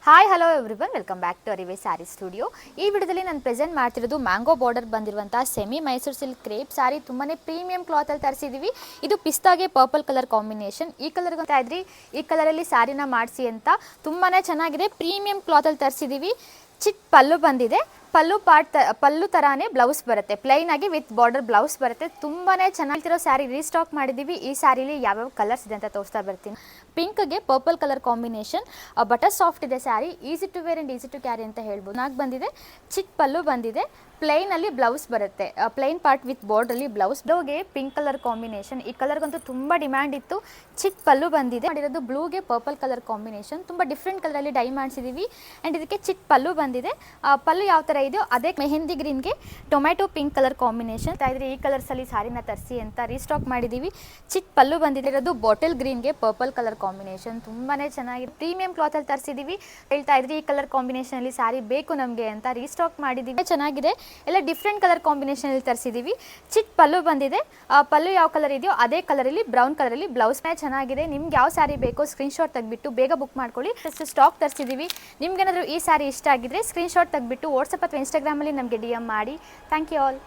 Hi hello everyone, welcome back to Arive sari studio. ಈ ವಿಡಿಯೋದಲ್ಲಿ ನಾನು ಪ್ರೆಸೆಂಟ್ ಮಾಡ್ತಿರೋದು ಮ್ಯಾಂಗೋ ಬಾರ್ಡರ್ ಬಂದಿರುವಂಥ semi Mysore silk crepe sari. ತುಂಬಾ ಪ್ರೀಮಿಯಂ ಕ್ಲಾತಲ್ಲಿ ತರಿಸಿದ್ದೀವಿ. ಇದು ಪಿಸ್ತಾಗೆ ಪರ್ಪಲ್ ಕಲರ್ ಕಾಂಬಿನೇಷನ್. ಈ ಕಲರ್ ಅಂತ ಇದ್ರಿ, ಈ ಕಲರಲ್ಲಿ ಸ್ಯಾರಿನ ಮಾಡಿಸಿ ಅಂತ ತುಂಬಾ ಚೆನ್ನಾಗಿದೆ. ಪ್ರೀಮಿಯಂ ಕ್ಲಾತಲ್ಲಿ ತರಿಸಿದ್ದೀವಿ. ಚಿಕ್ಕ ಪಲ್ಲು ಬಂದಿದೆ. ಪಲ್ಲು ತರಾನೇ ಬ್ಲೌಸ್ ಬರುತ್ತೆ, ಪ್ಲೈನ್ ಆಗಿ ವಿತ್ ಬಾರ್ಡರ್ ಬ್ಲೌಸ್ ಬರುತ್ತೆ. ತುಂಬಾ ಚೆನ್ನಾಗಿರೋ ಸ್ಯಾರಿ ರೀಸ್ಟಾಕ್ ಮಾಡಿದ್ದೀವಿ. ಈ ಸ್ಯಾರಿಲಿ ಯಾವ್ಯಾವ ಕಲರ್ಸ್ ಇದೆ ಅಂತ ತೋರಿಸ್ತಾ ಬರ್ತೀನಿ. ಪಿಂಕ್ಗೆ purple colour combination, butter soft ಇದೆ sari. Easy to wear and easy to carry ಅಂತ ಹೇಳ್ಬೋದು. ನಾಲ್ಕು ಬಂದಿದೆ, ಚಿಕ್ಕ ಪಲ್ಲು ಬಂದಿದೆ, ಪ್ಲೈನಲ್ಲಿ ಬ್ಲೌಸ್ ಬರುತ್ತೆ. ಪ್ಲೈನ್ ಪಾರ್ಟ್ ವಿತ್ ಬಾರ್ಡ್ರಲ್ಲಿ ಬ್ಲೌಸ್. ಬ್ಲೂಗೆ ಪಿಂಕ್ ಕಲರ್ ಕಾಂಬಿನೇಷನ್. ಈ ಕಲರ್ಗಂತೂ ತುಂಬ ಡಿಮ್ಯಾಂಡ್ ಇತ್ತು. ಚಿಕ್ಕ ಪಲ್ಲು ಬಂದಿದೆ. ಮಾಡಿರೋದು ಬ್ಲೂಗೆ ಪರ್ಪಲ್ ಕಲರ್ ಕಾಂಬಿನೇಷನ್. ತುಂಬ ಡಿಫ್ರೆಂಟ್ ಕಲರಲ್ಲಿ ಡೈ ಮಾಡಿಸಿದ್ದೀವಿ. ಆ್ಯಂಡ್ ಇದಕ್ಕೆ ಚಿಕ್ಕ ಪಲ್ಲು ಬಂದಿದೆ. ಪಲ್ಲು ಯಾವ ಥರ ಇದೆಯೋ ಅದೇ ಮೆಹಂದಿ ಗ್ರೀನ್ಗೆ ಟೊಮ್ಯಾಟೊ ಪಿಂಕ್ ಕಲರ್ ಕಾಂಬಿನೇಷನ್. ಇದ್ರೆ ಈ ಕಲರ್ಸಲ್ಲಿ ಸ್ಯಾರಿನ ತರಿಸಿ ಅಂತ ರೀಸ್ಟಾಕ್ ಮಾಡಿದ್ದೀವಿ. ಚಿಕ್ಕ ಪಲ್ಲು ಬಂದಿರೋದು ಬಾಟಲ್ ಗ್ರೀನ್ಗೆ ಪರ್ಪಲ್ ಕಲರ್ ಕಾಂಬಿನೇಷನ್. ತುಂಬಾ ಚೆನ್ನಾಗಿದೆ. ಪ್ರೀಮಿಯಂ ಕ್ಲಾತಲ್ಲಿ ತರಿಸಿದ್ದೀವಿ. ಹೇಳ್ತಾ ಇದ್ರಿ ಈ ಕಲರ್ ಕಾಂಬಿನೇಷನಲ್ಲಿ ಸ್ಯಾರಿ ಬೇಕು ನಮಗೆ ಅಂತ ರೀಸ್ಟಾಕ್ ಮಾಡಿದ್ದೀವಿ. ಚೆನ್ನಾಗಿದೆ. ಎಲ್ಲ ಡಿಫ್ರೆಂಟ್ ಕಲರ್ ಕಾಂಬಿನೇಷನಲ್ಲಿ ತರಿಸಿದ್ದೀವಿ. ಚಿಕ್ಕ ಪಲ್ಲು ಬಂದಿದೆ. ಪಲ್ಲು ಯಾವ ಕಲರ್ ಇದೆಯೋ ಅದೇ ಕಲರಲ್ಲಿ ಬ್ರೌನ್ ಕಲರಲ್ಲಿ ಬ್ಲೌಸ್ ಚೆನ್ನಾಗಿದೆ. ನಿಮ್ಗೆ ಯಾವ ಸ್ಯಾರಿ ಬೇಕೋ ಸ್ಕ್ರೀನ್ಶಾಟ್ ತೆಗೆದ್ಬಿಟ್ಟು ಬೇಗ ಬುಕ್ ಮಾಡ್ಕೊಳ್ಳಿ. ಸ್ಟಾಕ್ ತರಿಸಿದ್ದೀವಿ. ನಿಮ್ಗೇನಾದರೂ ಈ ಸ್ಯಾರಿ ಇಷ್ಟ ಆಗಿದ್ರೆ ಸ್ಕ್ರೀನ್ಶಾಟ್ ತೆಗೆದ್ಬಿಟ್ಟು ವಾಟ್ಸಪ್ ಅಥವಾ ಇನ್ಸ್ಟಾಗ್ರಾಮಲ್ಲಿ ನಮಗೆ DM ಮಾಡಿ. Thank you all.